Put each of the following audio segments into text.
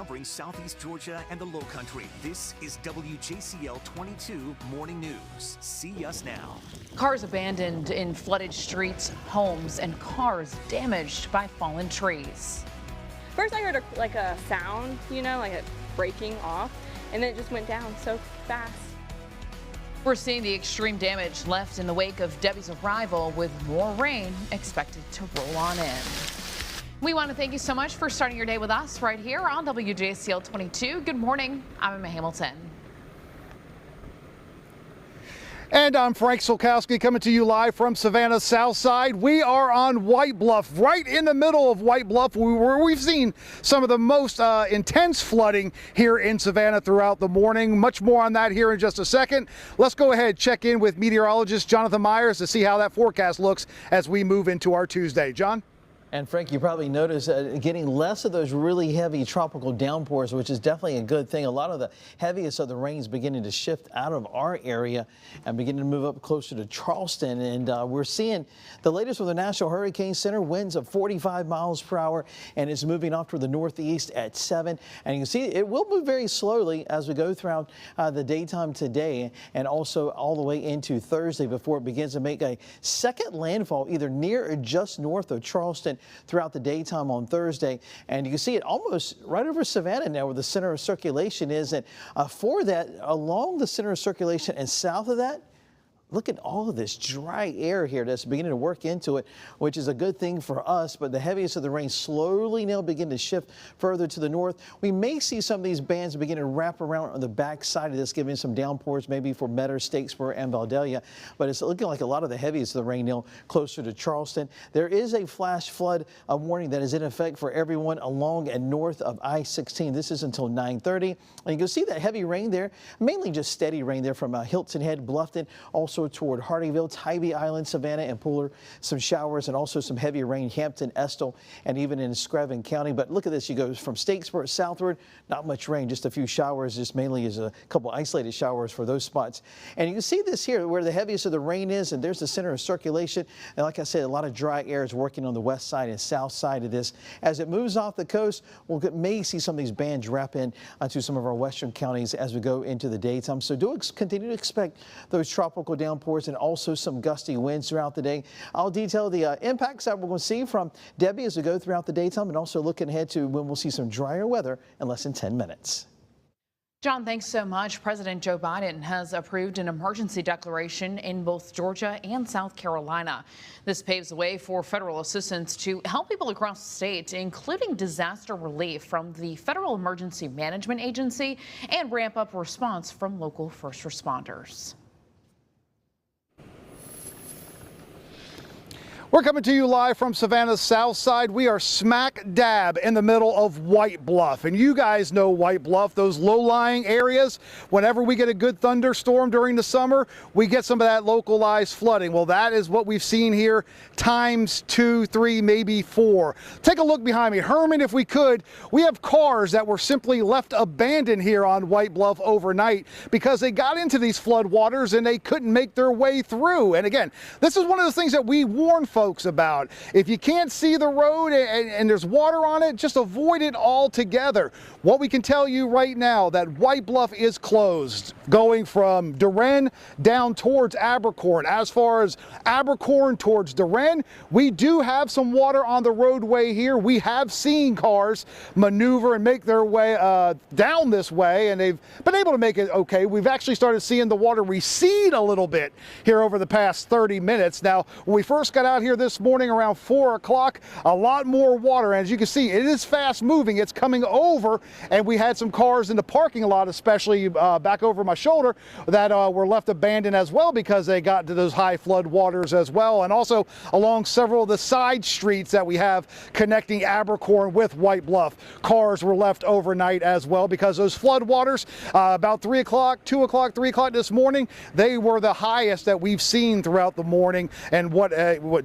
covering Southeast Georgia and the Lowcountry. This is WJCL 22 Morning News. See us now. Cars abandoned in flooded streets, homes, and cars damaged by fallen trees. First I heard a sound, like it breaking off, and then it just went down so fast. We're seeing the extreme damage left in the wake of Debbie's arrival, with more rain expected to roll on in. We want to thank you so much for starting your day with us right here on WJCL 22. Good morning. I'm Emma Hamilton. And I'm Frank Solkowski coming to you live from Savannah's South Side. We are on White Bluff, right in the middle of White Bluff, where we've seen some of the most intense flooding here in Savannah throughout the morning. Much more on that here in just a second. Let's go ahead, check in with meteorologist Jonathan Myers to see how that forecast looks as we move into our Tuesday. John? And Frank, you probably noticed getting less of those really heavy tropical downpours, which is definitely a good thing. A lot of the heaviest of the rains beginning to shift out of our area and beginning to move up closer to Charleston. And we're seeing the latest from the National Hurricane Center, winds of 45 miles per hour, and it's moving off to the northeast at 7. And you can see it will move very slowly as we go throughout the daytime today and also all the way into Thursday before it begins to make a second landfall either near or just north of Charleston throughout the daytime on Thursday. And you can see it almost right over Savannah now, where the center of circulation is. And for that, along the center of circulation and south of that, look at all of this dry air here that's beginning to work into it, which is a good thing for us. But the heaviest of the rain slowly now begin to shift further to the north. We may see some of these bands begin to wrap around on the back side of this, giving some downpours maybe for Metter, Statesboro, and Vandalia. But it's looking like a lot of the heaviest of the rain now closer to Charleston. There is a flash flood warning that is in effect for everyone along and north of I-16. This is until 9:30. And you can see that heavy rain there, mainly just steady rain there from Hilton Head, Bluffton, also toward Hardyville, Tybee Island, Savannah, and Pooler. Some showers and also some heavy rain, Hampton, Estill, and even in Screven County. But look at this. You go from Statesboro southward, not much rain, just a few showers. Just mainly is a couple isolated showers for those spots. And you can see this here where the heaviest of the rain is, and there's the center of circulation. And like I said, a lot of dry air is working on the west side and south side of this. As it moves off the coast, we may see some of these bands wrap in to some of our western counties as we go into the daytime. So do continue to expect those tropical downpours and also some gusty winds throughout the day. I'll detail the impacts that we're going to see from Debbie as we go throughout the daytime, and also looking ahead to when we'll see some drier weather in less than 10 minutes. John, thanks so much. President Joe Biden has approved an emergency declaration in both Georgia and South Carolina. This paves the way for federal assistance to help people across the state, including disaster relief from the Federal Emergency Management Agency and ramp up response from local first responders. We're coming to you live from Savannah's South Side. We are smack dab in the middle of White Bluff. And you guys know White Bluff, those low-lying areas. Whenever we get a good thunderstorm during the summer, we get some of that localized flooding. Well, that is what we've seen here times 2, 3, maybe 4. Take a look behind me. Herman, if we could, we have cars that were simply left abandoned here on White Bluff overnight because they got into these flood waters and they couldn't make their way through. And again, this is one of those things that we warn folks about. If you can't see the road and there's water on it, just avoid it altogether. What we can tell you right now, that White Bluff is closed, going from Duren down towards Abercorn. As far as Abercorn towards Duren, we do have some water on the roadway here. We have seen cars maneuver and make their way down this way, and they've been able to make it okay. We've actually started seeing the water recede a little bit here over the past 30 minutes. Now, when we first got out here this morning around 4 o'clock, a lot more water. As you can see, it is fast moving. It's coming over, and we had some cars in the parking lot, especially back over my shoulder, that were left abandoned as well because they got to those high flood waters as well. And also along several of the side streets that we have connecting Abercorn with White Bluff, cars were left overnight as well because those flood waters about 3 o'clock, 2 o'clock, 3 o'clock this morning, they were the highest that we've seen throughout the morning. And what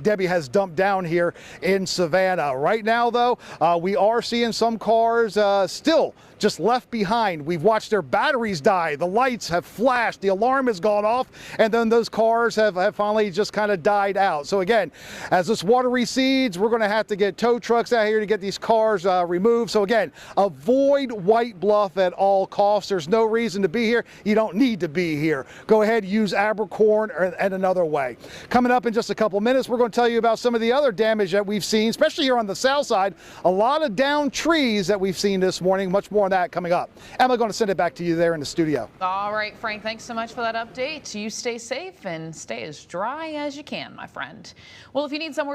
Debbie Debbie has dumped down here in Savannah. Right now, though, we are seeing some cars still just left behind. We've watched their batteries die. The lights have flashed. The alarm has gone off. And then those cars have finally just kind of died out. So again, as this water recedes, we're going to have to get tow trucks out here to get these cars removed. So again, avoid White Bluff at all costs. There's no reason to be here. You don't need to be here. Go ahead, use Abercorn and another way. Coming up in just a couple minutes, we're going to tell you about some of the other damage that we've seen, especially here on the south side. A lot of downed trees that we've seen this morning. Much more on that coming up. Emma, going to send it back to you there in the studio. All right, Frank, thanks so much for that update. You stay safe and stay as dry as you can, my friend. Well, if you need somewhere